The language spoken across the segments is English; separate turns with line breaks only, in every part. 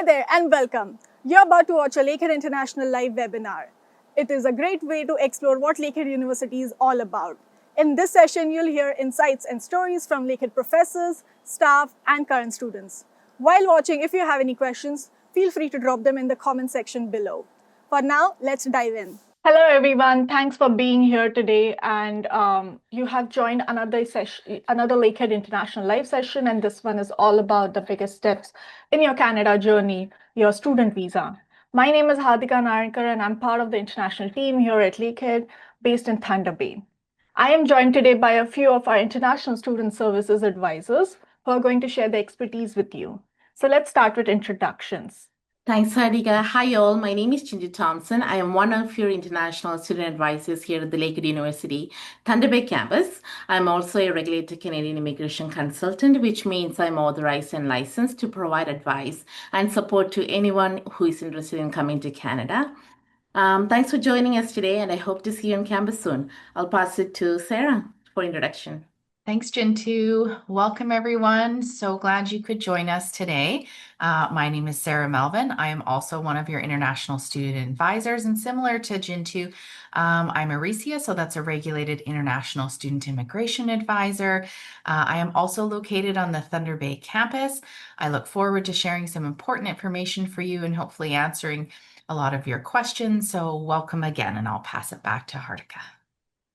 Hi there and welcome. You're about to watch a Lakehead International live webinar. It is a great way to explore what Lakehead University is all about. In this session, you'll hear insights and stories from Lakehead professors, staff, and current students. While watching, if you have any questions, feel free to drop them in the comment section below. For now, let's dive in. Hello, everyone. Thanks for being here today. And you have joined another session, another Lakehead International live session. And this one is all about the biggest steps in your Canada journey, your student visa. My name is Hardika Narayankar, and I'm part of the international team here at Lakehead, based in Thunder Bay. I am joined today by a few of our international student services advisors who are going to share their expertise with you. So let's start with introductions.
Thanks, Hardika. Hi, all. My name is Chintu Thompson. I am one of your international student advisors here at the Lakehead University Thunder Bay campus. I'm also a regulated Canadian immigration consultant, which means I'm authorized and licensed to provide advice and support to anyone who is interested in coming to Canada. Thanks for joining us today, and I hope to see you on campus soon. I'll pass it to Sarah for introduction.
Thanks, Chintu. Welcome, everyone. So glad you could join us today. My name is Sarah Melvin. I am also one of your international student advisors, and similar to Chintu, I'm a RISIA, so that's a regulated international student immigration advisor. I am also located on the Thunder Bay campus. I look forward to sharing some important information for you and hopefully answering a lot of your questions. So welcome again, and I'll pass it back to Hardika.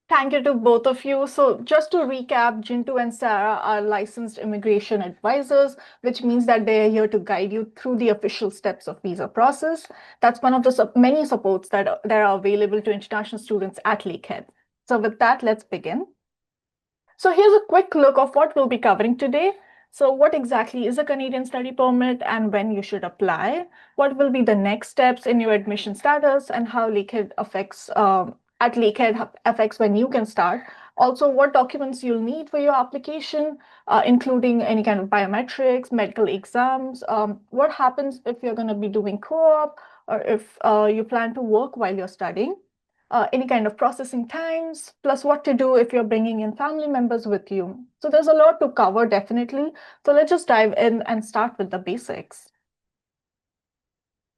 Thank you to both of you. So just to recap, Jintu and Sarah are licensed immigration advisors, which means that they are here to guide you through the official steps of visa process. That's one of the many supports that are available to international students at Lakehead. So with that, let's begin. So here's a quick look of what we'll be covering today. So what exactly is a Canadian study permit and when you should apply? What will be the next steps in your admission status and how Lakehead affects when you can start. Also, what documents you'll need for your application, including any kind of biometrics, medical exams. What happens if you're going to be doing co-op or if you plan to work while you're studying. Any kind of processing times, plus what to do if you're bringing in family members with you. So there's a lot to cover, definitely. So let's just dive in and start with the basics.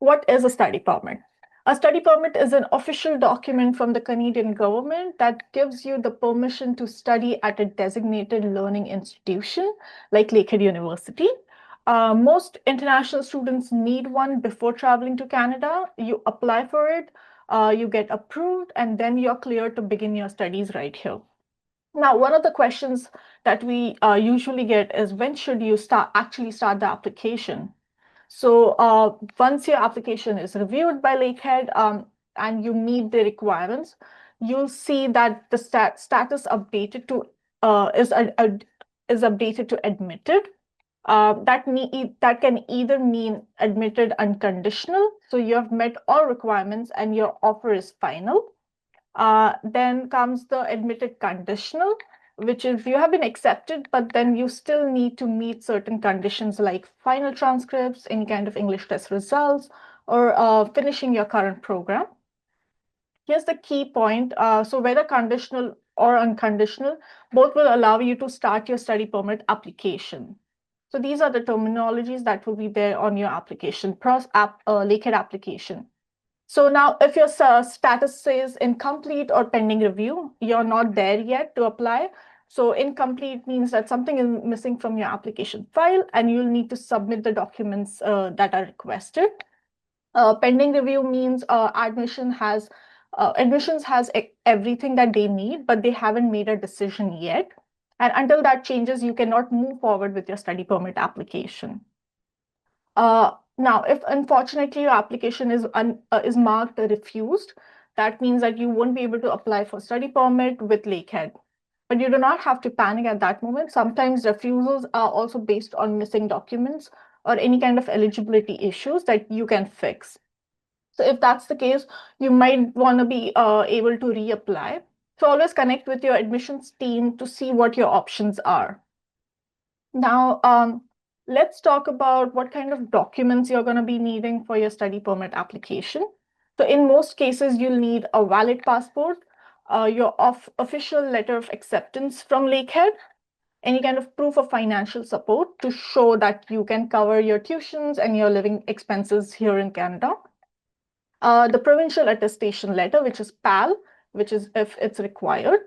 What is a study permit? A study permit is an official document from the Canadian government that gives you the permission to study at a designated learning institution like Lakehead University. Most international students need one before traveling to Canada. You apply for it, you get approved, and then you're cleared to begin your studies right here. Now, one of the questions that we usually get is when should you actually start the application? So once your application is reviewed by Lakehead and you meet the requirements, you'll see that the status updated to is updated to admitted. That can either mean admitted unconditional, so you have met all requirements and your offer is final. Then comes the admitted conditional, which is you have been accepted, but then you still need to meet certain conditions like final transcripts, any kind of English test results, or finishing your current program. Here's the key point. So whether conditional or unconditional, both will allow you to start your study permit application. So these are the terminologies that will be there on your application, Lakehead application. So now if your status says incomplete or pending review, you're not there yet to apply. So incomplete means that something is missing from your application file and you'll need to submit the documents that are requested. Pending review means admissions has everything that they need, but they haven't made a decision yet. And until that changes, you cannot move forward with your study permit application. Now, if unfortunately your application is marked refused, that means that you won't be able to apply for study permit with Lakehead. But you do not have to panic at that moment. Sometimes refusals are also based on missing documents or any kind of eligibility issues that you can fix. So if that's the case, you might want to be able to reapply. So always connect with your admissions team to see what your options are. Now, let's talk about what kind of documents you're going to be needing for your study permit application. So in most cases, you'll need a valid passport, your official letter of acceptance from Lakehead, any kind of proof of financial support to show that you can cover your tuitions and your living expenses here in Canada. The provincial attestation letter, which is PAL, which is if it's required.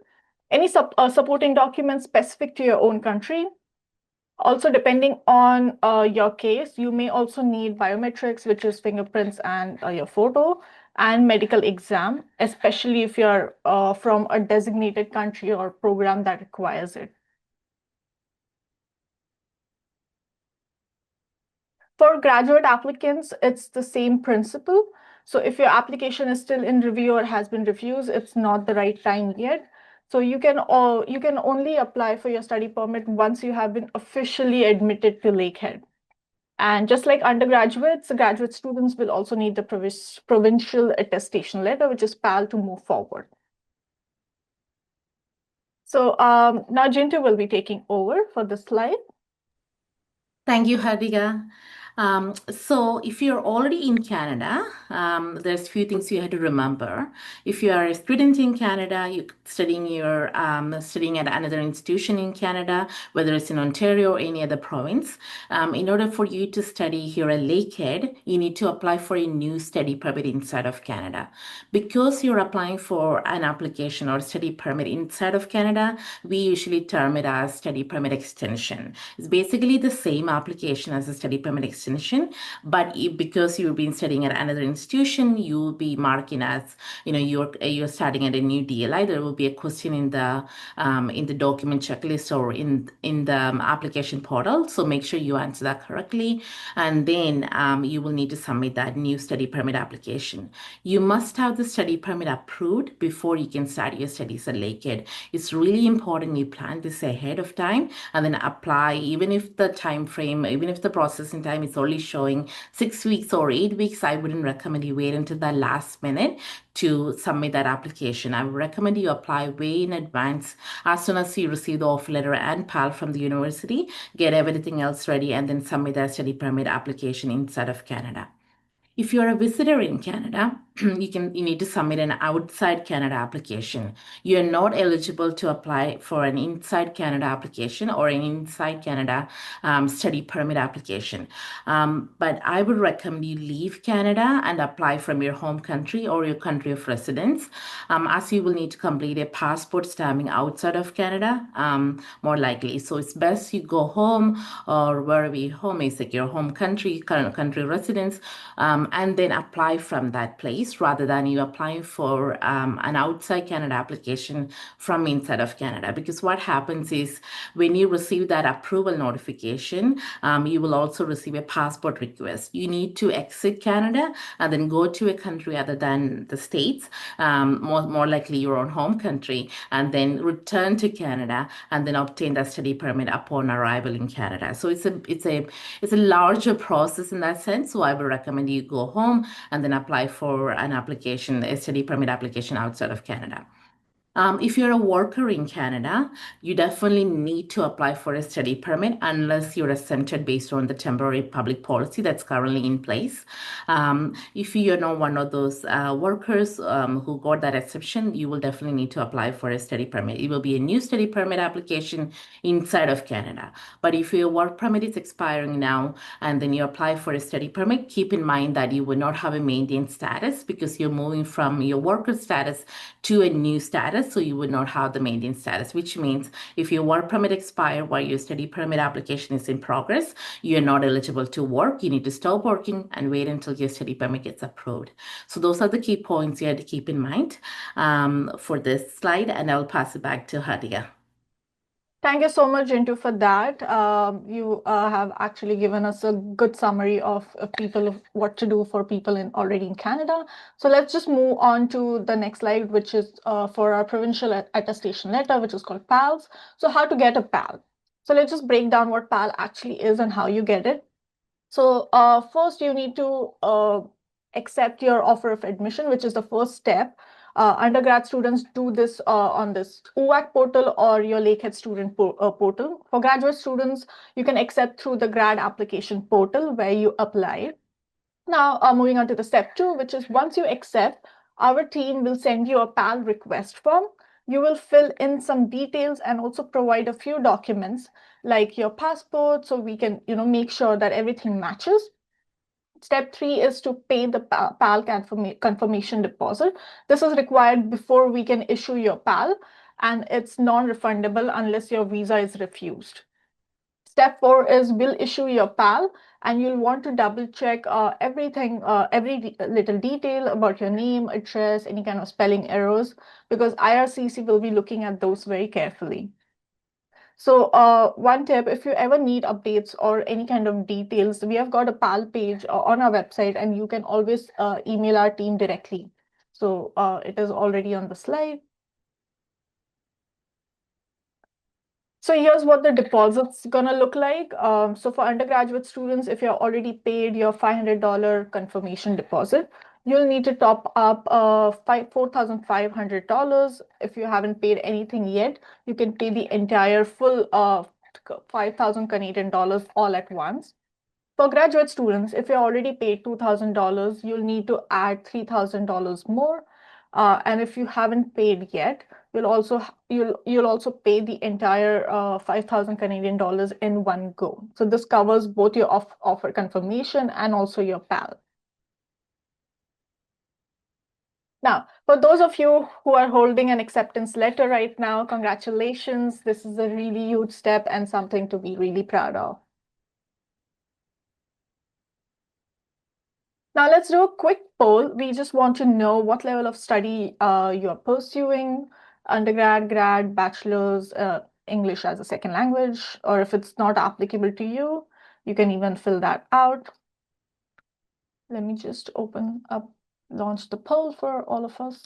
Any supporting documents specific to your own country. Also, depending on your case, you may also need biometrics, which is fingerprints and your photo, and medical exam, especially if you're from a designated country or program that requires it. For graduate applicants, it's the same principle. So if your application is still in review or has been refused, it's not the right time yet. So you can only apply for your study permit once you have been officially admitted to Lakehead. And just like undergraduates, graduate students will also need the provincial attestation letter, which is PAL, to move forward. So now Jintu will be taking over for this slide.
Thank you, Hardiga. So if you're already in Canada, there's a few things you have to remember. If you are a student in Canada, you're studying at another institution in Canada, whether it's in Ontario or any other province, in order for you to study here at Lakehead, you need to apply for a new study permit inside of Canada. Because you're applying for an application or study permit inside of Canada, we usually term it as study permit extension. It's basically the same application as a study permit extension, but because you've been studying at another institution, you'll be marking as you're starting at a new DLI. There will be a question in the document checklist or in the application portal. So make sure you answer that correctly, and then you will need to submit that new study permit application. You must have the study permit approved before you can start your studies at Lakehead. It's really important you plan this ahead of time and then apply, even if the processing time is only showing 6 weeks or 8 weeks. I wouldn't recommend you wait until the last minute to submit that application. I would recommend you apply way in advance. As soon as you receive the offer letter and PAL from the university, get everything else ready and then submit that study permit application inside of Canada. If you're a visitor in Canada, you need to submit an outside Canada application. You're not eligible to apply for an inside Canada application or an inside Canada study permit application. But I would recommend you leave Canada and apply from your home country or your country of residence, as you will need to complete a passport stamping outside of Canada, more likely. So it's best you go home, or wherever your home is, like your home country, country residence, and then apply from that place rather than you applying for an outside Canada application from inside of Canada. Because what happens is when you receive that approval notification, you will also receive a passport request. You need to exit Canada and then go to a country other than the States, more likely your own home country, and then return to Canada and then obtain that study permit upon arrival in Canada. So it's a larger process in that sense. So I would recommend you go home and then apply for an application, a study permit application outside of Canada. If you're a worker in Canada, you definitely need to apply for a study permit unless you're exempted based on the temporary public policy that's currently in place. If you're not one of those workers who got that exception, you will definitely need to apply for a study permit. It will be a new study permit application inside of Canada. But if your work permit is expiring now and then you apply for a study permit, keep in mind that you will not have a maintained status because you're moving from your worker status to a new status. So you would not have the maintained status, which means if your work permit expires while your study permit application is in progress, you're not eligible to work. You need to stop working and wait until your study permit gets approved. So those are the key points you have to keep in mind for this slide, and I'll pass it back to Hadia.
Thank you so much, Jintu, for that. You have actually given us a good summary of what to do for people already in Canada. So let's just move on to the next slide, which is for our provincial attestation letter, which is called PALs. So how to get a PAL. So let's just break down what PAL actually is and how you get it. So first, you need to accept your offer of admission, which is the first step. Undergrad students do this on this UAC portal or your Lakehead student portal. For graduate students, you can accept through the grad application portal where you apply. Now, moving on to the step 2, which is once you accept, our team will send you a PAL request form. you will fill in some details and also provide a few documents like your passport, so we can, make sure that everything matches. Step 3 is to pay the PAL confirmation deposit. This is required before we can issue your PAL, and it's non-refundable unless your visa is refused. Step 4 is we'll issue your PAL, and you'll want to double check everything, every little detail about your name, address, any kind of spelling errors, because IRCC will be looking at those very carefully. So one tip, if you ever need updates or any kind of details, we have got a PAL page on our website, and you can always email our team directly. So it is already on the slide. So here's what the deposit's gonna look like. So for undergraduate students, if you're already paid your $500 confirmation deposit, you'll need to top up $4,500. If you haven't paid anything yet, you can pay the entire full 5,000 Canadian dollars all at once. For graduate students, if you already paid $2,000, you'll need to add $3,000 more. And if you haven't paid yet, you'll also pay the entire 5,000 Canadian dollars in one go. So this covers both your offer confirmation and also your PAL. Now, for those of you who are holding an acceptance letter right now, congratulations. This is a really huge step and something to be really proud of. Now let's do a quick poll. We just want to know what level of study you're pursuing, undergrad, grad, bachelor's, English as a second language, or if it's not applicable to you, you can even fill that out. Let me just open up, launch the poll for all of us.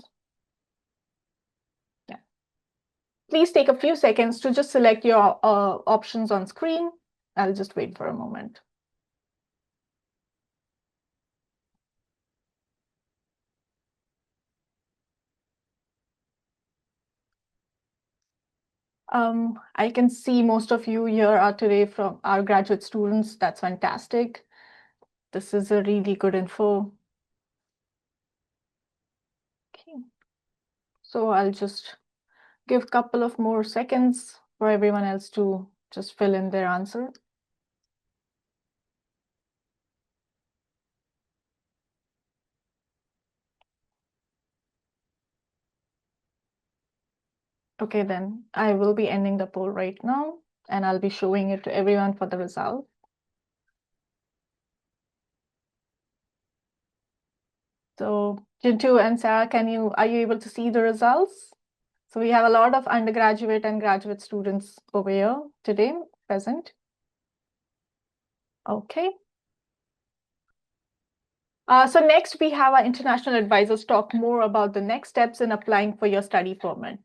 Yeah. Please take a few seconds to just select your options on screen. I'll just wait for a moment. I can see most of you here are today from our graduate students. That's fantastic. This is a really good info. Okay. So I'll just give a couple of more seconds for everyone else to just fill in their answer. Okay, then I will be ending the poll right now, and I'll be showing it to everyone for the result. So Jintu and Sarah, are you able to see the results? So we have a lot of undergraduate and graduate students over here today present. Okay. So next we have our international advisors talk more about the next steps in applying for your study permit.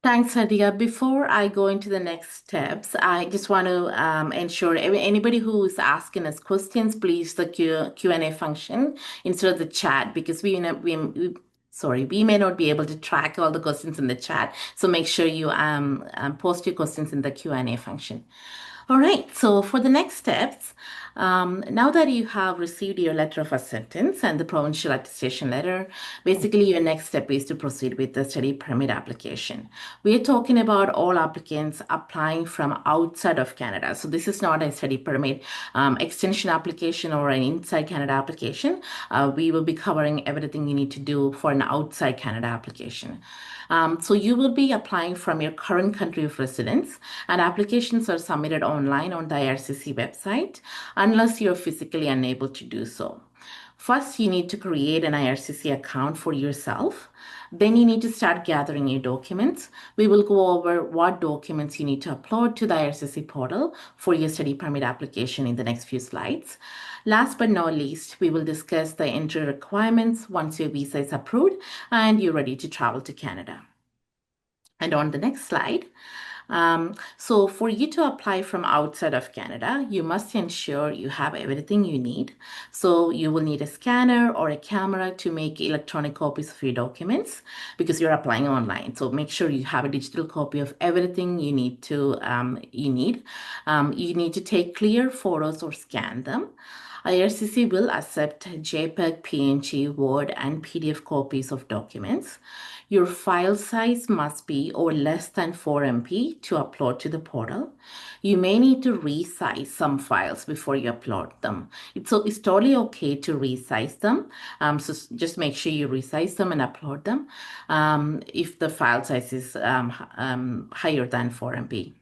Thanks, Hadia. Before I go into the next steps, I just want to ensure anybody who is asking us questions, please the Q&A function instead of the chat, because we may not be able to track all the questions in the chat. So make sure you post your questions in the Q&A function. All right, so for the next steps, now that you have received your letter of acceptance and the provincial attestation letter, basically your next step is to proceed with the study permit application. We're talking about all applicants applying from outside of Canada. So this is not a study permit extension application or an inside Canada application. We will be covering everything you need to do for an outside Canada application. So you will be applying from your current country of residence, and applications are submitted online on the IRCC website unless you're physically unable to do so. First, you need to create an IRCC account for yourself. Then you need to start gathering your documents. We will go over what documents you need to upload to the IRCC portal for your study permit application in the next few slides. Last but not least, we will discuss the entry requirements once your visa is approved and you're ready to travel to Canada. And on the next slide, so for you to apply from outside of Canada, you must ensure you have everything you need. So you will need a scanner or a camera to make electronic copies of your documents because you're applying online. So make sure you have a digital copy of everything you need to you need to take clear photos or scan them. IRCC will accept JPEG, PNG, Word, and PDF copies of documents. Your file size must be or less than 4 MB to upload to the portal. You may need to resize some files before you upload them. It's totally okay to resize them. So just make sure you resize them and upload them if the file size is higher than 4 MB.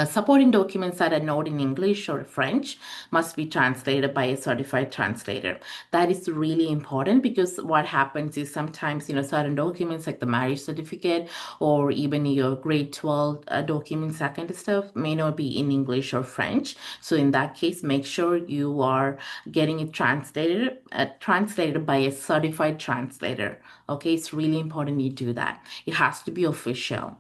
Supporting documents that are not in English or French must be translated by a certified translator. That is really important because what happens is sometimes, certain documents like the marriage certificate or even your grade 12 documents, that kind of stuff may not be in English or French. So in that case, make sure you are getting it translated by a certified translator. Okay, it's really important you do that. It has to be official.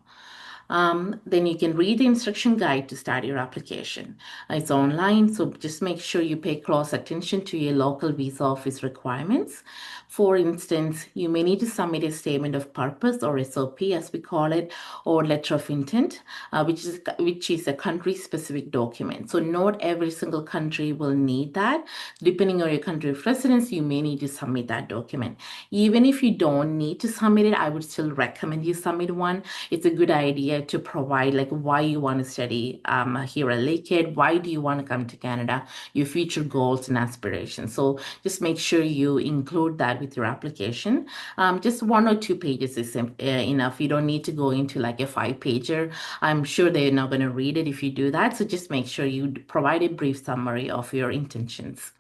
Then you can read the instruction guide to start your application. It's online, so just make sure you pay close attention to your local visa office requirements. For instance, you may need to submit a statement of purpose or SOP as we call it, or letter of intent, which is a country-specific document. So not every single country will need that. Depending on your country of residence, you may need to submit that document. Even if you don't need to submit it, I would still recommend you submit one. It's a good idea to provide like why you want to study here at Lakehead, why do you want to come to Canada, your future goals and aspirations. So just make sure you include that with your application. Just 1 or 2 pages is enough. You don't need to go into like a 5-pager. I'm sure they're not going to read it if you do that. So just make sure you provide a brief summary of your intentions.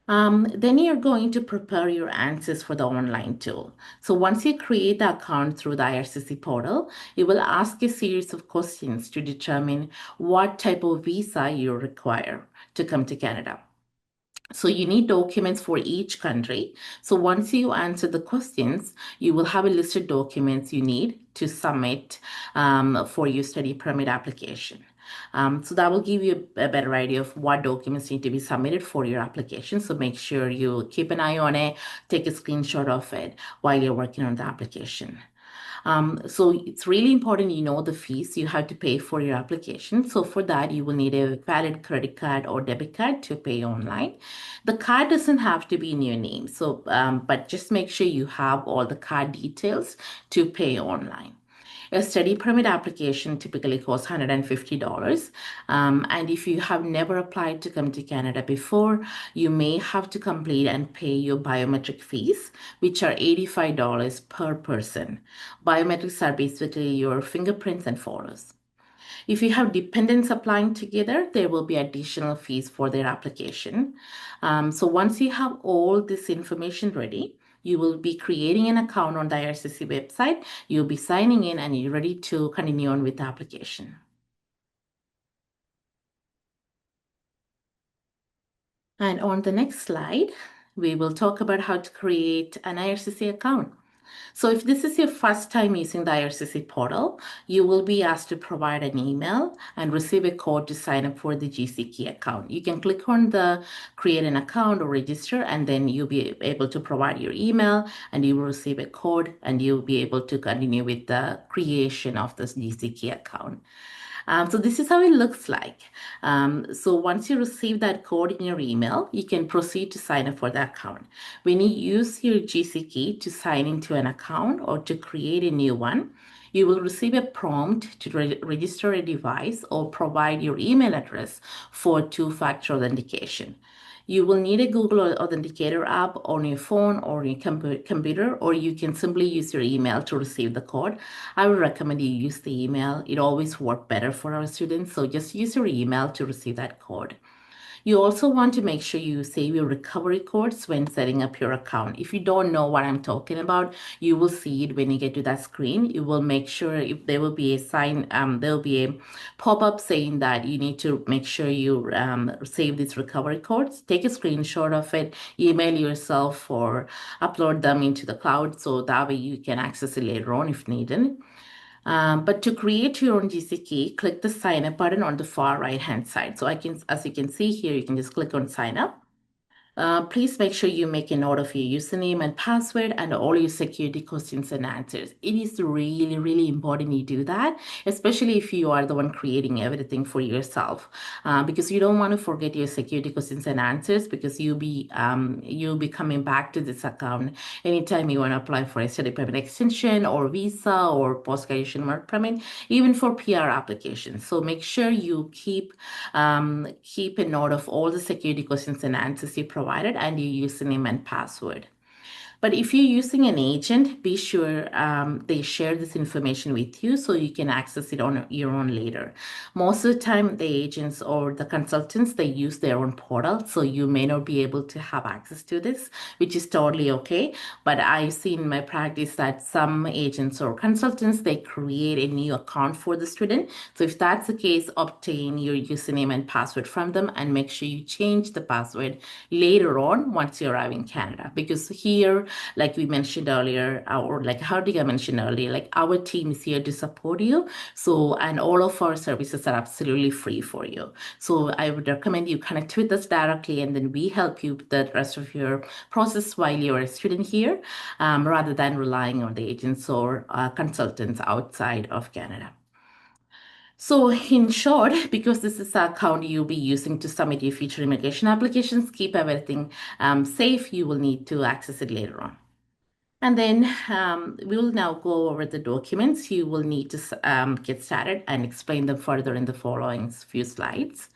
Then you're going to prepare your answers for the online tool. So once you create the account through the IRCC portal, it will ask a series of questions to determine what type of visa you require to come to Canada. So you need documents for each country. So once you answer the questions, you will have a list of documents you need to submit for your study permit application. So that will give you a better idea of what documents need to be submitted for your application. So make sure you keep an eye on it, take a screenshot of it while you're working on the application. So it's really important you know the fees you have to pay for your application. So for that, you will need a valid credit card or debit card to pay online. The card doesn't have to be in your name. So, but just make sure you have all the card details to pay online. A study permit application typically costs $150. And if you have never applied to come to Canada before, you may have to complete and pay your biometric fees, which are $85 per person. Biometrics are basically your fingerprints and photos. If you have dependents applying together, there will be additional fees for their application. So once you have all this information ready, you will be creating an account on the IRCC website. You'll be signing in and you're ready to continue on with the application. And on the next slide, we will talk about how to create an IRCC account. So if this is your first time using the IRCC portal, you will be asked to provide an email and receive a code to sign up for the GCK account. You can click on the create an account or register, and then you'll be able to provide your email and you will receive a code and you'll be able to continue with the creation of this GCK account. So this is how it looks like. So once you receive that code in your email, you can proceed to sign up for the account. When you use your GCK to sign into an account or to create a new one, you will receive a prompt to register a device or provide your email address for two-factor authentication. You will need a Google Authenticator app on your phone or your computer, or you can simply use your email to receive the code. I would recommend you use the email. It always works better for our students. So just use your email to receive that code. You also want to make sure you save your recovery codes when setting up your account. If you don't know what I'm talking about, you will see it when you get to that screen. You will make sure if there will be a sign, there will be a pop-up saying that you need to make sure you save these recovery codes. Take a screenshot of it, email yourself or upload them into the cloud so that way you can access it later on if needed. But to create your own GCK, click the sign up button on the far right hand side. So as you can see here, you can just click on sign up. Please make sure you make a note of your username and password and all your security questions and answers. It is really, really important you do that, especially if you are the one creating everything for yourself, because you don't want to forget your security questions and answers because you'll be coming back to this account anytime you want to apply for a study permit extension or visa or post-graduation work permit, even for PR applications. So make sure you keep a note of all the security questions and answers you provided and your username and password. But if you're using an agent, be sure they share this information with you so you can access it on your own later. Most of the time, the agents or the consultants, they use their own portal, so you may not be able to have access to this, which is totally okay. But I've seen in my practice that some agents or consultants, they create a new account for the student. So if that's the case, obtain your username and password from them and make sure you change the password later on once you arrive in Canada. Because here, like we mentioned earlier, or like Hardiga mentioned earlier, like our team is here to support you. So, and all of our services are absolutely free for you. So I would recommend you connect with us directly and then we help you with the rest of your process while you're a student here, rather than relying on the agents or consultants outside of Canada. So in short, because this is the account you'll be using to submit your future immigration applications, keep everything safe. You will need to access it later on. And then we will now go over the documents you will need to get started and explain them further in the following few slides.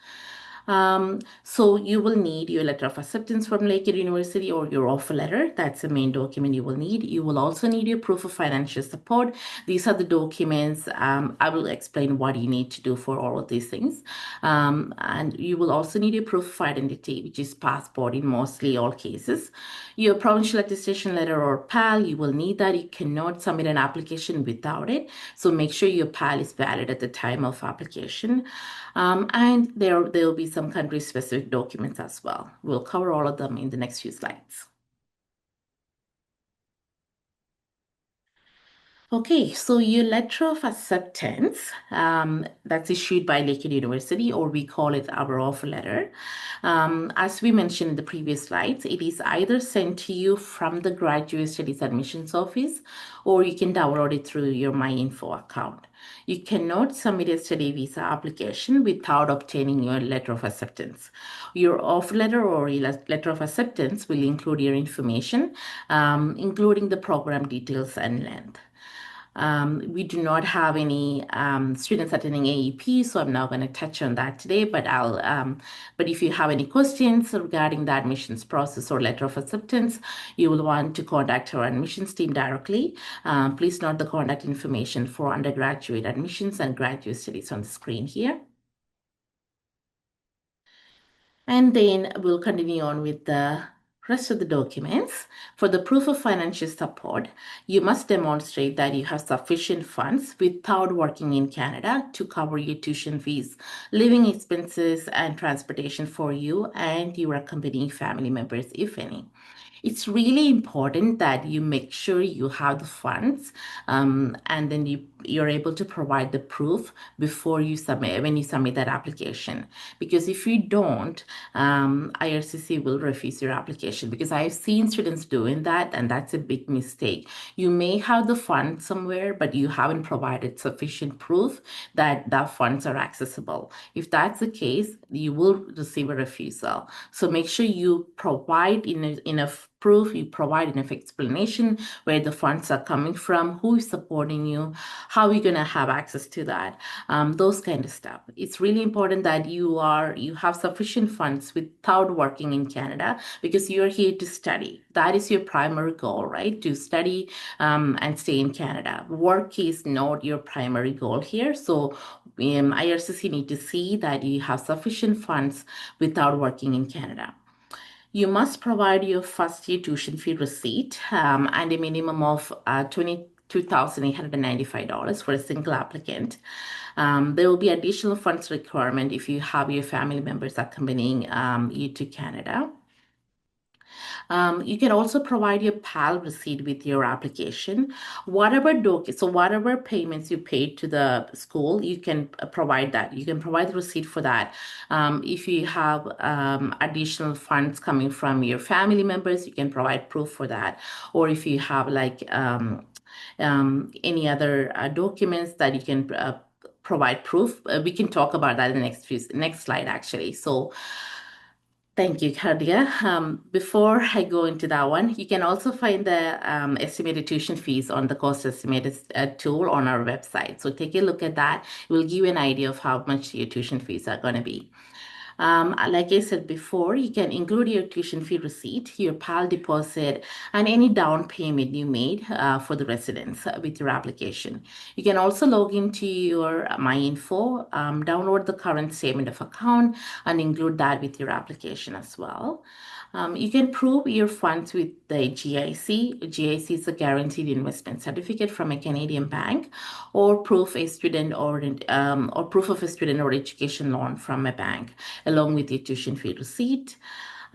So you will need your letter of acceptance from Lakehead University or your offer letter. That's the main document you will need. You will also need your proof of financial support. These are the documents. I will explain what you need to do for all of these things. And you will also need your proof of identity, which is passport in mostly all cases. Your provincial attestation letter or PAL, you will need that. You cannot submit an application without it. So make sure your PAL is valid at the time of application. And there will be some country-specific documents as well. We'll cover all of them in the next few slides. Okay, so your letter of acceptance that's issued by Lakehead University, or we call it our offer letter. As we mentioned in the previous slides, it is either sent to you from the Graduate Studies Admissions Office, or you can download it through your MyInfo account. You cannot submit a study visa application without obtaining your letter of acceptance. Your offer letter or your letter of acceptance will include your information, including the program details and length. We do not have any students attending AEP, so I'm not going to touch on that today. But but if you have any questions regarding the admissions process or letter of acceptance, you will want to contact our admissions team directly. Please note the contact information for undergraduate admissions and graduate studies on the screen here. And then we'll continue on with the rest of the documents. For the proof of financial support, you must demonstrate that you have sufficient funds without working in Canada to cover your tuition fees, living expenses, and transportation for you and your accompanying family members, if any. It's really important that you make sure you have the funds, and then you're able to provide the proof before you submit, when you submit that application. Because if you don't, IRCC will refuse your application, because I've seen students doing that, and that's a big mistake. You may have the funds somewhere, but you haven't provided sufficient proof that the funds are accessible. If that's the case, you will receive a refusal. So make sure you provide enough proof, you provide enough explanation where the funds are coming from, who is supporting you, how are you going to have access to that, those kind of stuff. It's really important that you have sufficient funds without working in Canada, because you're here to study. That is your primary goal, right? To study and stay in Canada. Work is not your primary goal here. So IRCC need to see that you have sufficient funds without working in Canada. You must provide your first year tuition fee receipt and a minimum of $22,895 for a single applicant. There will be additional funds requirement if you have your family members accompanying you to Canada. You can also provide your PAL receipt with your application. Whatever payments you paid to the school, you can provide that. You can provide the receipt for that. If you have additional funds coming from your family members, you can provide proof for that. Or if you have like any other documents that you can provide proof, we can talk about that in the next slide actually. So thank you, Cardia. Before I go into that one, you can also find the estimated tuition fees on the cost estimated tool on our website. So take a look at that. It will give you an idea of how much your tuition fees are going to be. Like I said before, you can include your tuition fee receipt, your PAL deposit, and any down payment you made for the residents with your application. You can also log into your MyInfo, download the current statement of account, and include that with your application as well. You can prove your funds with the GIC. GIC is a guaranteed investment certificate from a Canadian bank, or proof of a student or education loan from a bank, along with your tuition fee receipt.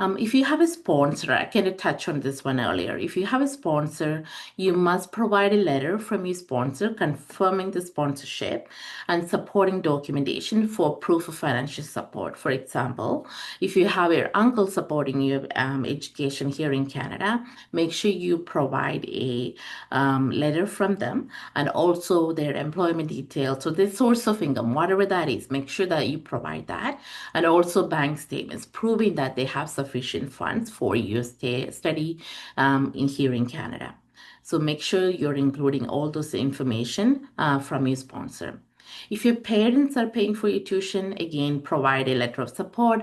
If you have a sponsor, I kind of touched on this one earlier. If you have a sponsor, you must provide a letter from your sponsor confirming the sponsorship and supporting documentation for proof of financial support. For example, if you have your uncle supporting your education here in Canada, make sure you provide a letter from them and also their employment details. So the source of income, whatever that is, make sure that you provide that, and also bank statements proving that they have sufficient funds for your study here in Canada. So make sure you're including all those information from your sponsor. If your parents are paying for your tuition, again, provide a letter of support,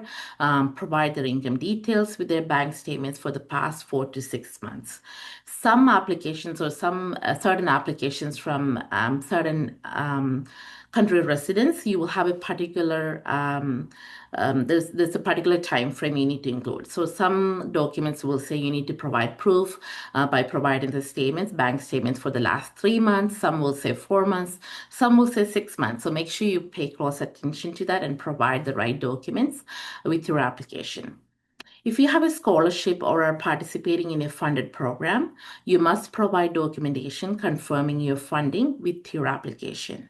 provide their income details with their bank statements for the past 4 to 6 months. Some applications or some certain applications from certain country residents, you will have a particular there's a particular time frame you need to include. So some documents will say you need to provide proof by providing the statements, bank statements for the last 3 months. Some will say 4 months. Some will say 6 months. So make sure you pay close attention to that and provide the right documents with your application. If you have a scholarship or are participating in a funded program, you must provide documentation confirming your funding with your application.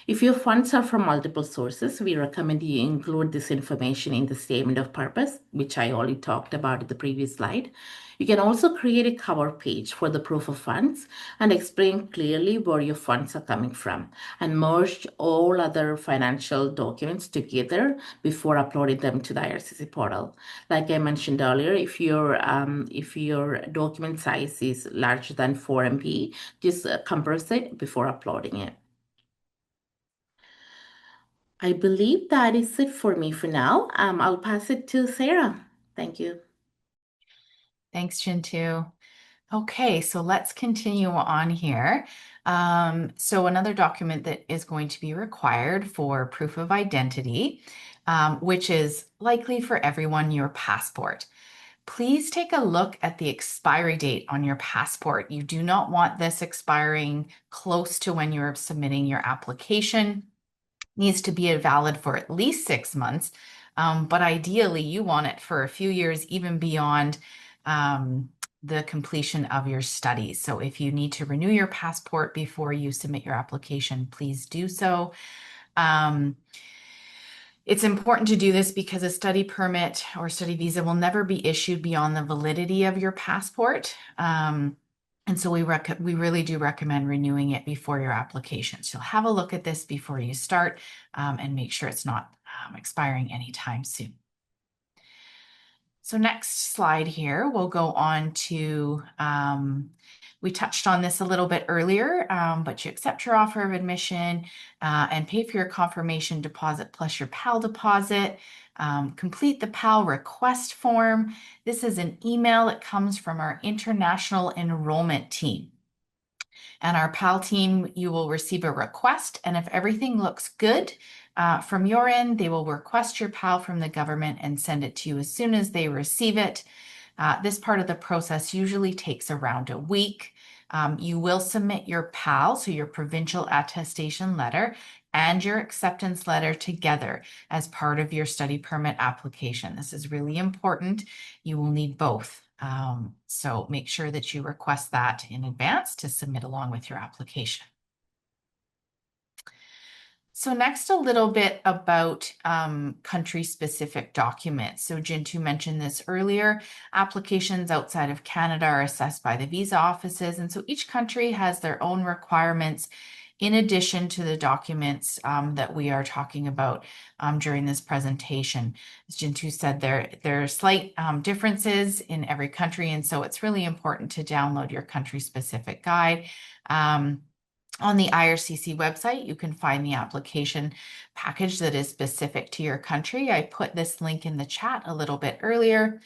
If your funds are from multiple sources, we recommend you include this information in the statement of purpose, which I already talked about in the previous slide. You can also create a cover page for the proof of funds and explain clearly where your funds are coming from, and merge all other financial documents together before uploading them to the IRCC portal. Like I mentioned earlier, if your document size is larger than 4 MB, just compress it before uploading it. I believe that is it for me for now. I'll pass it to Sarah. Thank you.
Thanks, Chintu. Okay, so let's continue on here. So another document that is going to be required for proof of identity, which is likely for everyone, your passport. Please take a look at the expiry date on your passport. You do not want this expiring close to when you're submitting your application. Needs to be valid for at least 6 months, but ideally you want it for a few years, even beyond the completion of your studies. So if you need to renew your passport before you submit your application, please do so. It's important to do this because a study permit or study visa will never be issued beyond the validity of your passport. And so we really do recommend renewing it before your application. So have a look at this before you start and make sure it's not expiring anytime soon. So next slide here, we'll go on to, we touched on this a little bit earlier, but you accept your offer of admission and pay for your confirmation deposit plus your PAL deposit. Complete the PAL request form. This is an email that comes from our international enrollment team. And our PAL team, you will receive a request, and if everything looks good from your end, they will request your PAL from the government and send it to you as soon as they receive it. This part of the process usually takes around a week. You will submit your PAL, so your provincial attestation letter, and your acceptance letter together as part of your study permit application. This is really important. You will need both So make sure that you request that in advance to submit along with your application. So next, a little bit about country-specific documents. So Jintu mentioned this earlier. Applications outside of Canada are assessed by the visa offices, and so each country has their own requirements in addition to the documents that we are talking about during this presentation. As Jintu said, there are slight differences in every country, and so it's really important to download your country-specific guide. On the IRCC website, you can find the application package that is specific to your country. I put this link in the chat a little bit earlier.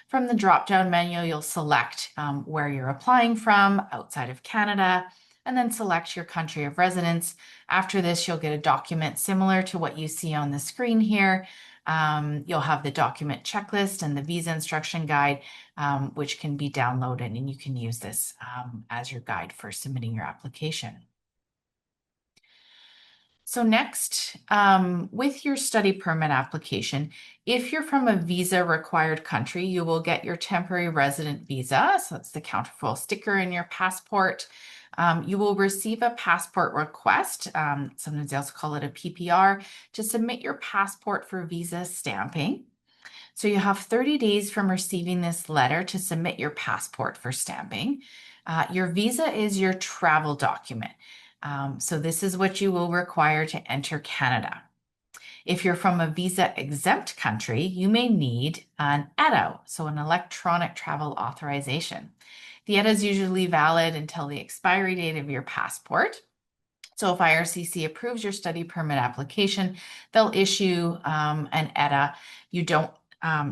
From the drop-down menu, you'll select where you're applying from outside of Canada, and then select your country of residence. After this, you'll get a document similar to what you see on the screen here. You'll have the document checklist and the visa instruction guide, which can be downloaded, and you can use this as your guide for submitting your application. So next, with your study permit application, if you're from a visa required country, you will get your temporary resident visa. So that's the counterfoil sticker in your passport. You will receive a passport request, sometimes they also call it a PPR, to submit your passport for visa stamping. So you have 30 days from receiving this letter to submit your passport for stamping. Your visa is your travel document. So this is what you will require to enter Canada. If you're from a visa exempt country, you may need an ETA, so an electronic travel authorization. The ETA is usually valid until the expiry date of your passport. So if IRCC approves your study permit application, they'll issue an ETA. You don't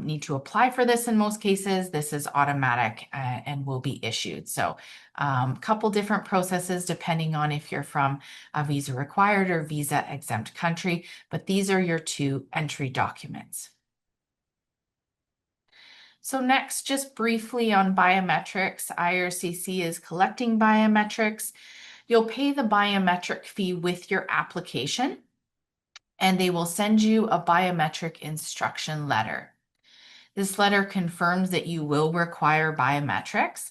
need to apply for this in most cases. This is automatic and will be issued. So a couple different processes depending on if you're from a visa required or visa exempt country, but these are your two entry documents. So next, just briefly on biometrics, IRCC is collecting biometrics. You'll pay the biometric fee with your application, and they will send you a biometric instruction letter. This letter confirms that you will require biometrics.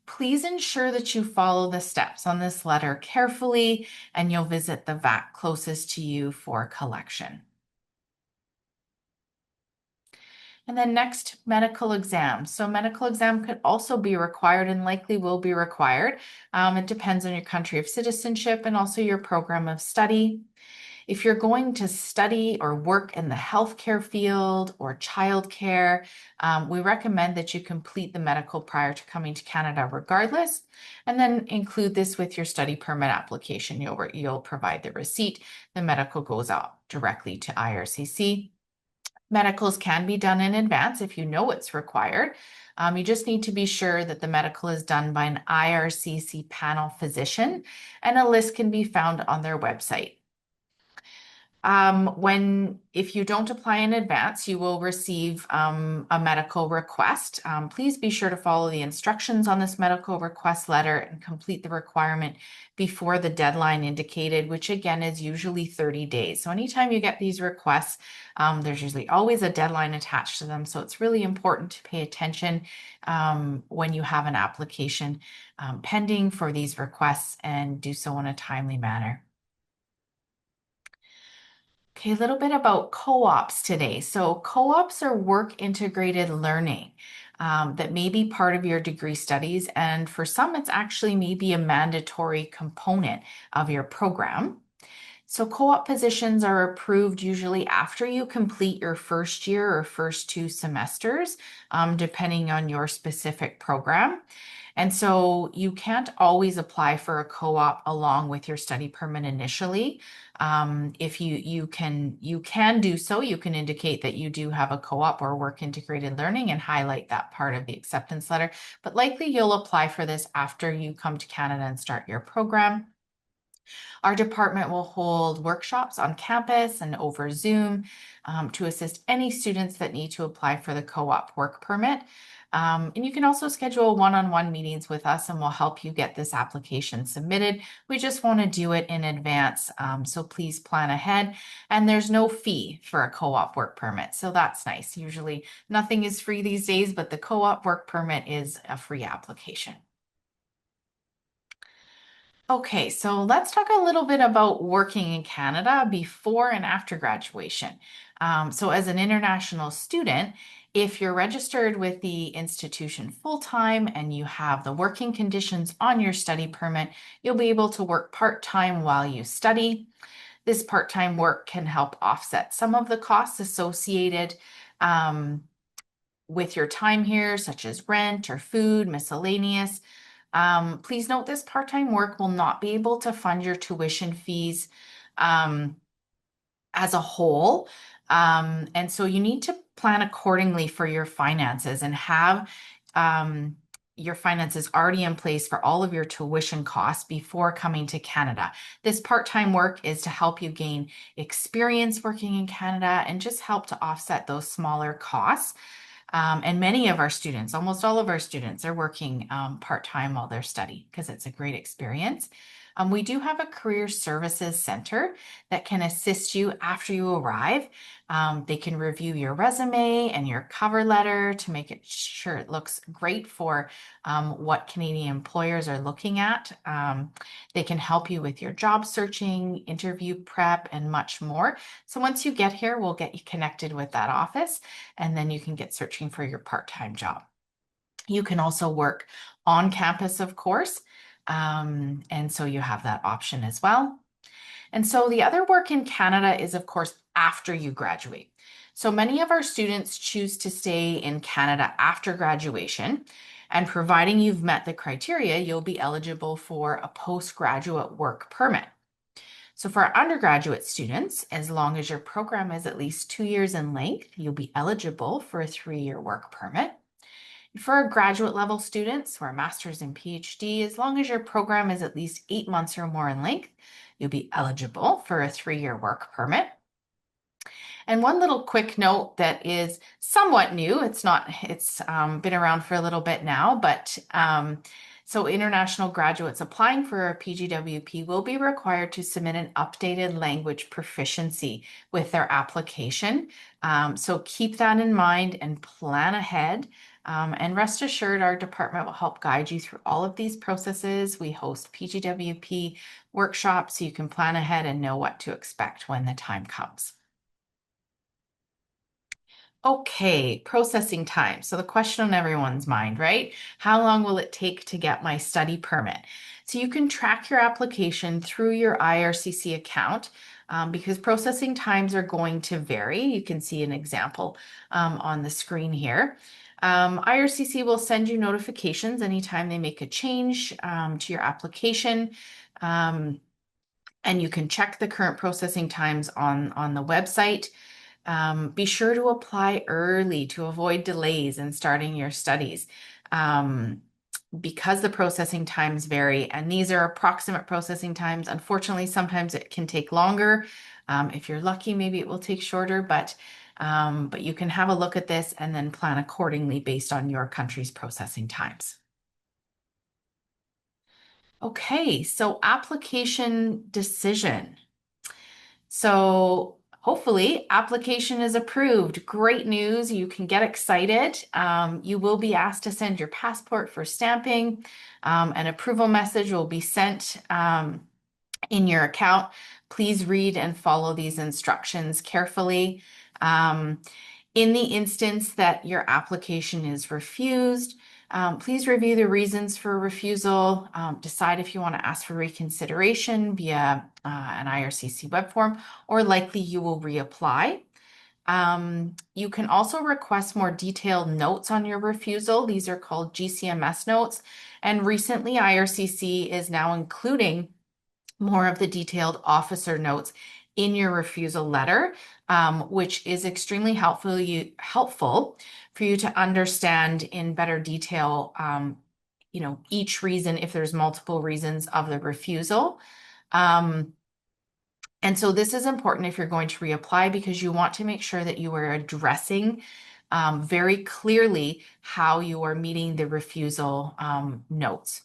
Please ensure that you follow the steps on this letter carefully, and you'll visit the VAT closest to you for collection. And then next, medical exam. So medical exam could also be required and likely will be required. It depends on your country of citizenship and also your program of study. If you're going to study or work in the healthcare field or childcare, we recommend that you complete the medical prior to coming to Canada regardless, and then include this with your study permit application. You'll provide the receipt. The medical goes out directly to IRCC. Medicals can be done in advance if you know it's required. You just need to be sure that the medical is done by an IRCC panel physician, and a list can be found on their website. If you don't apply in advance, you will receive a medical request. Please be sure to follow the instructions on this medical request letter and complete the requirement before the deadline indicated, which again is usually 30 days. So anytime you get these requests, there's usually always a deadline attached to them. So it's really important to pay attention when you have an application pending for these requests and do so in a timely manner. Okay, a little bit about co-ops today. So co-ops are work integrated learning that may be part of your degree studies. And for some, it's actually maybe a mandatory component of your program. So co-op positions are approved usually after you complete your first year or first 2 semesters, depending on your specific program. And so you can't always apply for a co-op along with your study permit initially. If you can do so, you can indicate that you do have a co-op or work integrated learning and highlight that part of the acceptance letter, but likely you'll apply for this after you come to Canada and start your program. Our department will hold workshops on campus and over Zoom to assist any students that need to apply for the co-op work permit. And you can also schedule one-on-one meetings with us and we'll help you get this application submitted. We just want to do it in advance, so please plan ahead. And there's no fee for a co-op work permit, so that's nice. Usually nothing is free these days, but the co-op work permit is a free application. Okay, so let's talk a little bit about working in Canada before and after graduation. So as an international student, if you're registered with the institution full-time and you have the working conditions on your study permit, you'll be able to work part-time while you study. This part-time work can help offset some of the costs associated with your time here, such as rent or food, miscellaneous. Please note this part-time work will not be able to fund your tuition fees as a whole. And so you need to plan accordingly for your finances and have your finances already in place for all of your tuition costs before coming to Canada. This part-time work is to help you gain experience working in Canada and just help to offset those smaller costs. And many of our students, almost all of our students, are working part-time while they're studying because it's a great experience. We do have a career services center that can assist you after you arrive. They can review your resume and your cover letter to make it sure it looks great for what Canadian employers are looking at. They can help you with your job searching, interview prep, and much more. So once you get here, we'll get you connected with that office, and then you can get searching for your part-time job. You can also work on campus, of course. And so you have that option as well. And so the other work in Canada is, of course, after you graduate. So many of our students choose to stay in Canada after graduation, and providing you've met the criteria, you'll be eligible for a postgraduate work permit. So for our undergraduate students, as long as your program is at least 2 years in length, you'll be eligible for a 3-year work permit. For our graduate level students who are master's and PhD, as long as your program is at least 8 months or more in length, you'll be eligible for a 3-year work permit. And one little quick note that is somewhat new, it's been around for a little bit now, but so international graduates applying for a PGWP will be required to submit an updated language proficiency with their application. So keep that in mind and plan ahead. And rest assured, our department will help guide you through all of these processes. We host PGWP workshops so you can plan ahead and know what to expect when the time comes. Okay, processing time. So the question on everyone's mind, right? How long will it take to get my study permit? So you can track your application through your IRCC account because processing times are going to vary. You can see an example on the screen here. IRCC will send you notifications anytime they make a change to your application. And you can check the current processing times on the website. Be sure to apply early to avoid delays in starting your studies because the processing times vary, and these are approximate processing times. Unfortunately, sometimes it can take longer. If you're lucky, maybe it will take shorter, but you can have a look at this and then plan accordingly based on your country's processing times. Okay, so application decision. So hopefully application is approved. Great news. You can get excited. You will be asked to send your passport for stamping. An approval message will be sent in your account. Please read and follow these instructions carefully. In the instance that your application is refused, please review the reasons for refusal, decide if you want to ask for reconsideration via an IRCC web form, or likely you will reapply. You can also request more detailed notes on your refusal. These are called GCMS notes. And recently, IRCC is now including more of the detailed officer notes in your refusal letter, which is extremely helpful for you to understand in better detail, each reason, if there's multiple reasons of the refusal. And so this is important if you're going to reapply because you want to make sure that you are addressing very clearly how you are meeting the refusal notes.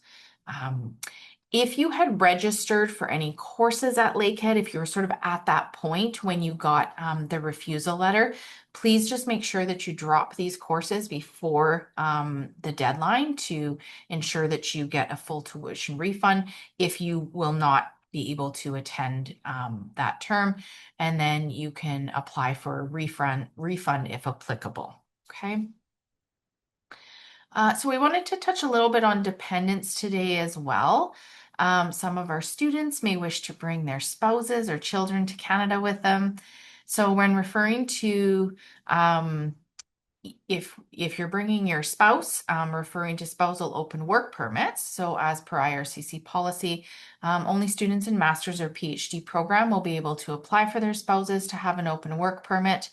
If you had registered for any courses at Lakehead, if you were sort of at that point when you got the refusal letter, please just make sure that you drop these courses before the deadline to ensure that you get a full tuition refund if you will not be able to attend that term, and then you can apply for a refund if applicable. Okay. So we wanted to touch a little bit on dependents today as well. Some of our students may wish to bring their spouses or children to Canada with them. So when referring to if you're bringing your spouse, referring to spousal open work permits, so as per IRCC policy, only students in master's or PhD program will be able to apply for their spouses to have an open work permit.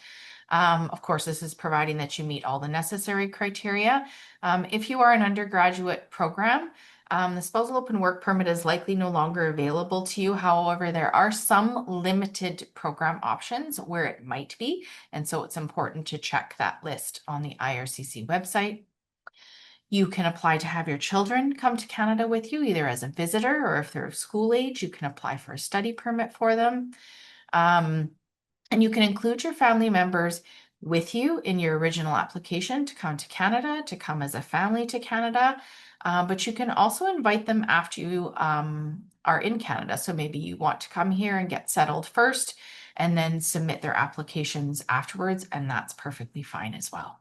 Of course, this is providing that you meet all the necessary criteria. If you are an undergraduate program, the spousal open work permit is likely no longer available to you. However, there are some limited program options where it might be, and so it's important to check that list on the IRCC website. You can apply to have your children come to Canada with you, either as a visitor or if they're of school age, you can apply for a study permit for them. And you can include your family members with you in your original application to come to Canada, to come as a family to Canada. But you can also invite them after you are in Canada. So maybe you want to come here and get settled first and then submit their applications afterwards, and that's perfectly fine as well.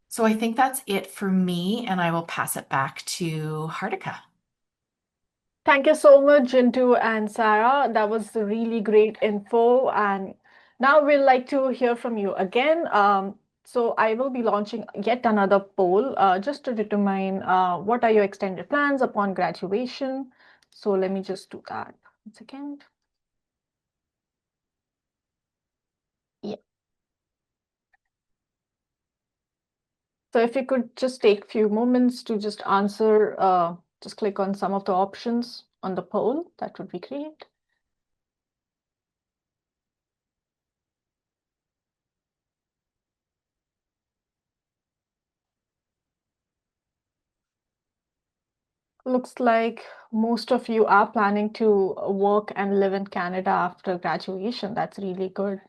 So I think that's it for me, and I will pass it back to Hartika.
Thank you so much, Jintu and Sarah. That was really great info. And now we'd like to hear from you again. So I will be launching yet another poll just to determine what are your extended plans upon graduation. So let me just do that. 1 second. Yeah. So if you could just take a few moments to just answer, just click on some of the options on the poll, that would be great. Looks like most of you are planning to work and live in Canada after graduation. That's really good.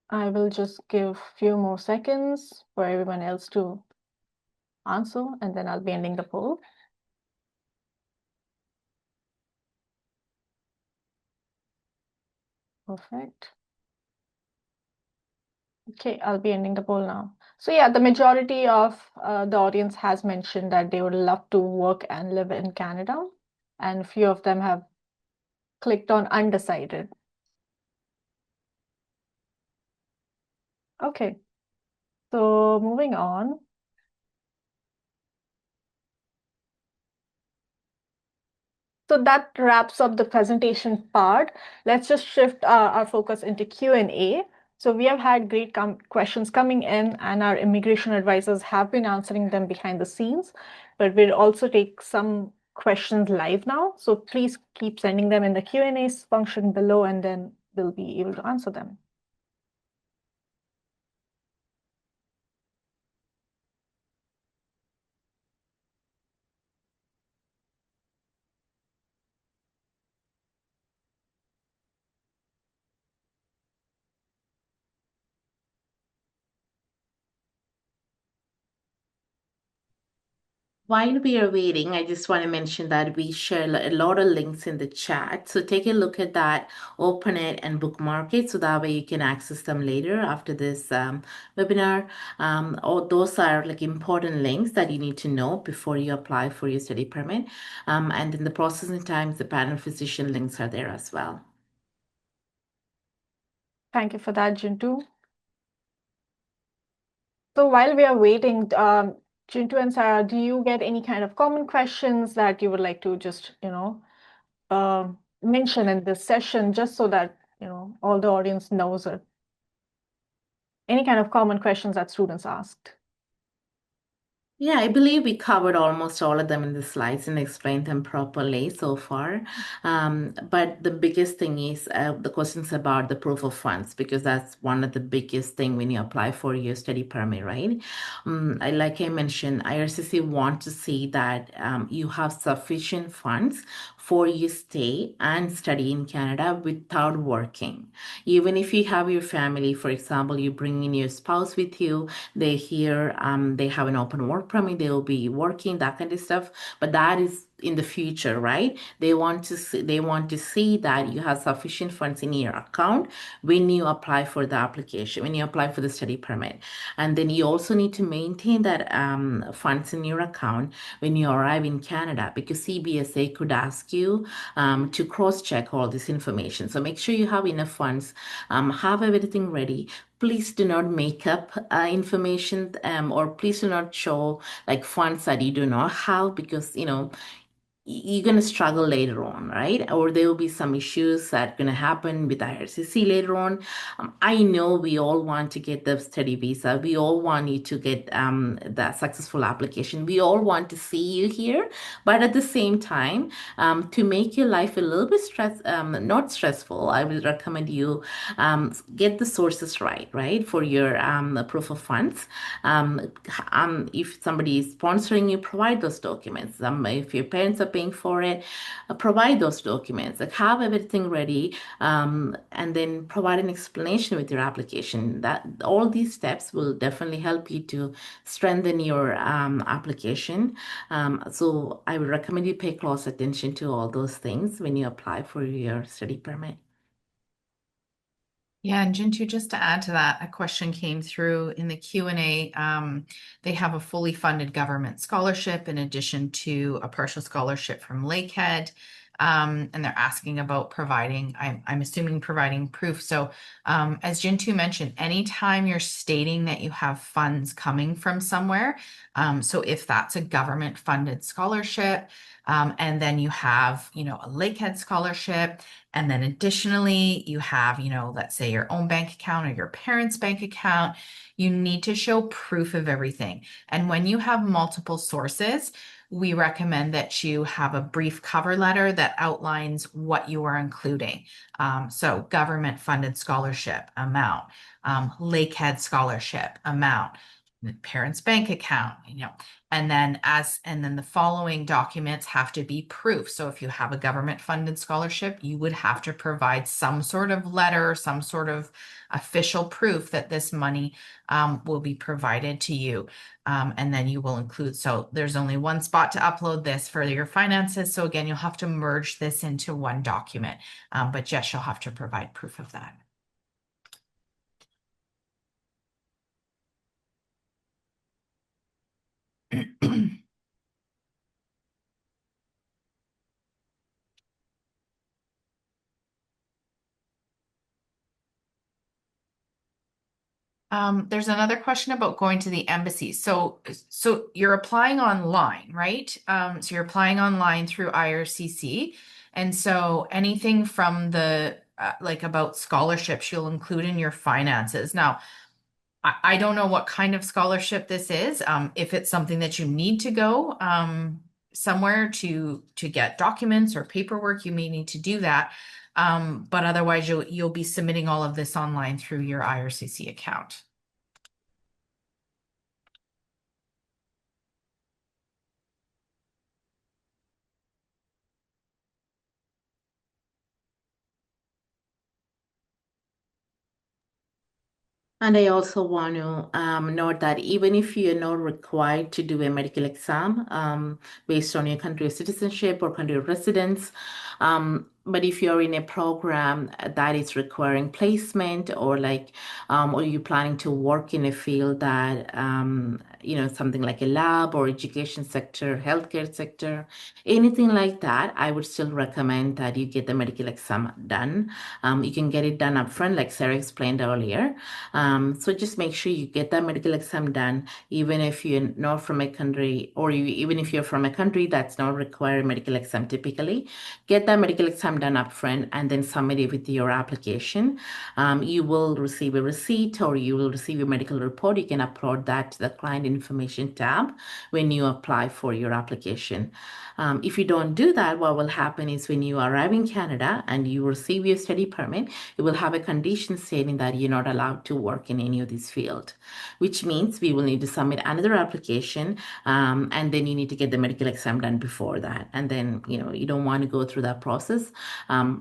I will just give a few more seconds for everyone else to answer, and then I'll be ending the poll. Perfect. Okay, I'll be ending the poll now. So yeah, the majority of the audience has mentioned that they would love to work and live in Canada, and a few of them have clicked on undecided. Okay, so moving on. So that wraps up the presentation part. Let's just shift our focus into Q&A. So we have had great questions coming in, and our immigration advisors have been answering them behind the scenes, but we'll also take some questions live now. So please keep sending them in the Q&A function below, and then we'll be able to answer them.
While we are waiting, I just want to mention that we share a lot of links in the chat. So take a look at that, open it and bookmark it so that way you can access them later after this webinar. All those are like important links that you need to know before you apply for your study permit. And in the processing times, the panel physician links are there as well.
Thank you for that, Jintu. So while we are waiting, Jintu and Sarah, do you get any kind of common questions that you would like to just, mention in this session, just so that, all the audience knows it? Any kind of common questions that students asked?
Yeah, I believe we covered almost all of them in the slides and explained them properly so far. But the biggest thing is the questions about the proof of funds, because that's one of the biggest thing when you apply for your study permit, right? Like I mentioned, IRCC want to see that you have sufficient funds for your stay and study in Canada without working. Even if you have your family, for example, you bring in your spouse with you, they here, they have an open work permit, they will be working, that kind of stuff. But that is in the future, right? They want to see that you have sufficient funds in your account when you apply for the application, when you apply for the study permit. And then you also need to maintain that funds in your account when you arrive in Canada, because CBSA could ask you to cross-check all this information. So make sure you have enough funds, have everything ready. Please do not make up information, or please do not show like funds that you do not have, because you're going to struggle later on, right? Or there will be some issues that are going to happen with IRCC later on. I know we all want to get the study visa. We all want you to get the successful application. We all want to see you here. But at the same time, to make your life a little bit not stressful, I will recommend you get the sources right, for your proof of funds. If somebody is sponsoring you, provide those documents. If your parents are paying for it, provide those documents. Like have everything ready, and then provide an explanation with your application. That all these steps will definitely help you to strengthen your application. So I would recommend you pay close attention to all those things when you apply for your study permit.
Yeah, and Jintu, just to add to that, a question came through in the Q&A. They have a fully funded government scholarship in addition to a partial scholarship from Lakehead. And they're asking about providing, I'm assuming providing proof. So as Jintu mentioned, anytime you're stating that you have funds coming from somewhere, so if that's a government funded scholarship, and then you have, a Lakehead scholarship, and then additionally, you have, let's say your own bank account or your parents' bank account, you need to show proof of everything. And when you have multiple sources, we recommend that you have a brief cover letter that outlines what you are including. So government funded scholarship amount, Lakehead scholarship amount, the parents' bank account, and then the following documents have to be proof. So if you have a government funded scholarship, you would have to provide some sort of letter, some sort of official proof that this money will be provided to you. And then you will include, so there's only one spot to upload this for your finances. So again, you'll have to merge this into one document, but yes, you'll have to provide proof of that. There's another question about going to the embassy. So you're applying online, right? So you're applying online through IRCC. And so anything from the like about scholarships, you'll include in your finances. Now, I don't know what kind of scholarship this is. If it's something that you need to go somewhere to get documents or paperwork, you may need to do that. But otherwise, you'll be submitting all of this online through your IRCC account.
And I also want to note that even if you're not required to do a medical exam based on your country of citizenship or country of residence, but if you're in a program that is requiring placement, or or you're planning to work in a field that, something like a lab or education sector, healthcare sector, anything like that, I would still recommend that you get the medical exam done. You can get it done upfront, like Sarah explained earlier. So just make sure you get that medical exam done, even if you're not from a country, or even if you're from a country that's not requiring medical exam typically. Get that medical exam done upfront and then submit it with your application. You will receive a receipt, or you will receive a medical report. You can upload that to the client information tab when you apply for your application. If you don't do that, what will happen is when you arrive in Canada and you receive your study permit, it will have a condition stating that you're not allowed to work in any of this field, which means we will need to submit another application, and then you need to get the medical exam done before that. And then, you don't want to go through that process.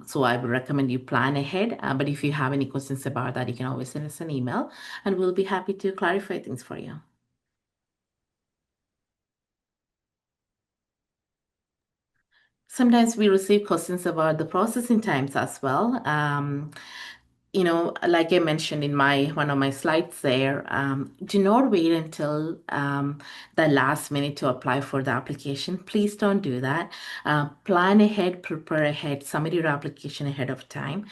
So I would recommend you plan ahead. But if you have any questions about that, you can always send us an email and we'll be happy to clarify things for you. Sometimes we receive questions about the processing times as well. Like I mentioned in one of my slides there, do not wait until the last minute to apply for the application. Please don't do that. Plan ahead, prepare ahead, submit your application ahead of time.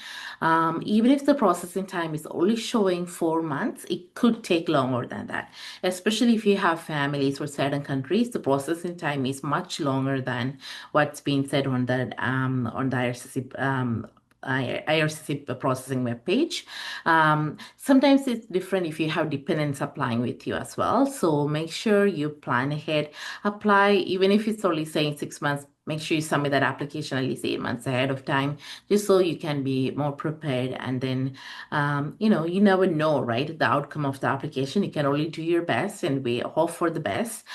Even if the processing time is only showing 4 months, it could take longer than that. Especially if you have families for certain countries, the processing time is much longer than what's being said on the IRCC processing web page. Sometimes it's different if you have dependents applying with you as well. So make sure you plan ahead, apply, even if it's only saying 6 months. Make sure you submit that application at least 8 months ahead of time, just so you can be more prepared. And then, you never know, right? The outcome of the application. You can only do your best, and we hope for the best.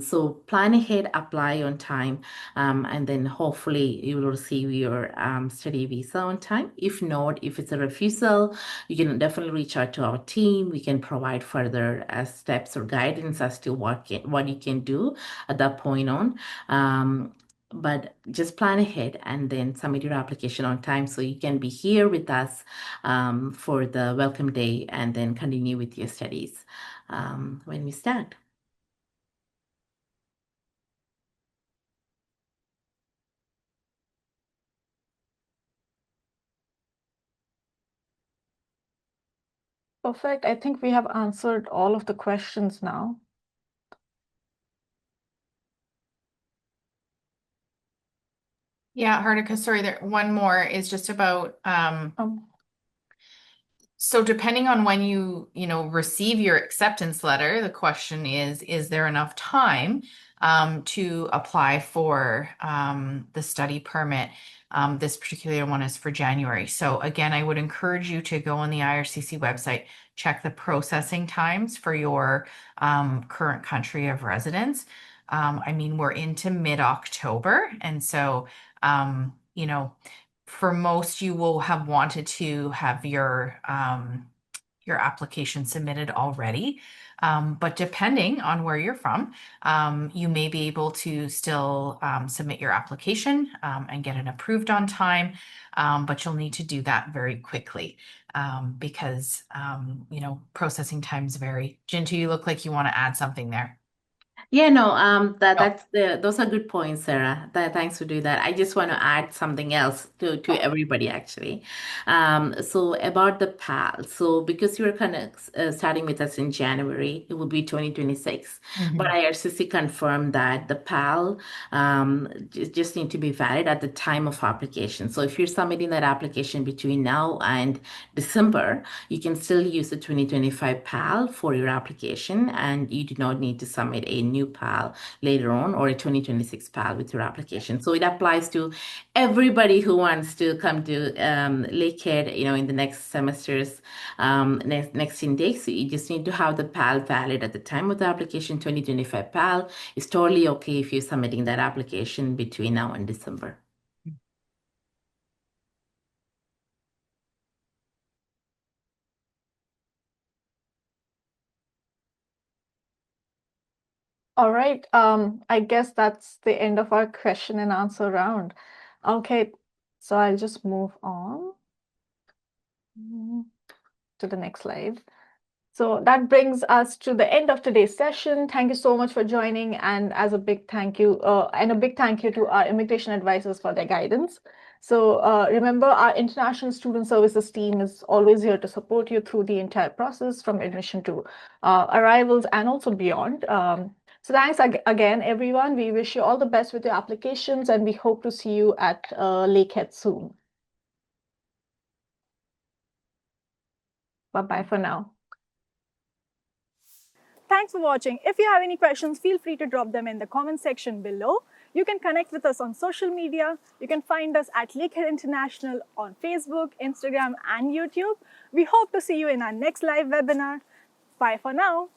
So plan ahead, apply on time, and then hopefully you will receive your study visa on time. If not, if it's a refusal, you can definitely reach out to our team. We can provide further steps or guidance as to what you can do at that point on. But just plan ahead and then submit your application on time so you can be here with us for the welcome day and then continue with your studies when we start.
Perfect. I think we have answered all of the questions now.
Yeah, Harnika, sorry, one more is just about so depending on when you receive your acceptance letter, the question is there enough time to apply for the study permit? This particular one is for January. So again, I would encourage you to go on the IRCC website, check the processing times for your current country of residence. We're into mid-October, and so for most, you will have wanted to have your application submitted already. But depending on where you're from, you may be able to still submit your application and get it approved on time. But you'll need to do that very quickly because processing times vary. Jintu, you look like you want to add something there.
Yeah, no, those are good points, Sarah. Thanks for doing that. I just want to add something else to everybody actually. So about the PAL. So because you're kind of starting with us in January, it will be 2026. But IRCC confirmed that the PAL just need to be valid at the time of application. So if you're submitting that application between now and December, you can still use the 2025 PAL for your application, and you do not need to submit a new PAL later on or a 2026 PAL with your application. So it applies to everybody who wants to come to Lakehead, in the next semesters, next intake. So you just need to have the PAL valid at the time of the application. 2025 PAL is totally okay if you're submitting that application between now and December.
All right. I guess that's the end of our question and answer round. Okay, so I'll just move on to the next slide. So that brings us to the end of today's session. Thank you so much for joining, and a big thank you to our immigration advisors for their guidance. So remember, our international student services team is always here to support you through the entire process, from admission to arrivals and also beyond. So thanks again, everyone. We wish you all the best with your applications, and we hope to see you at Lakehead soon. Bye-bye for now.
Thanks for watching. If you have any questions, feel free to drop them in the comment section below. You can connect with us on social media. You can find us at Lakehead International on Facebook, Instagram, and YouTube. We hope to see you in our next live webinar. Bye for now.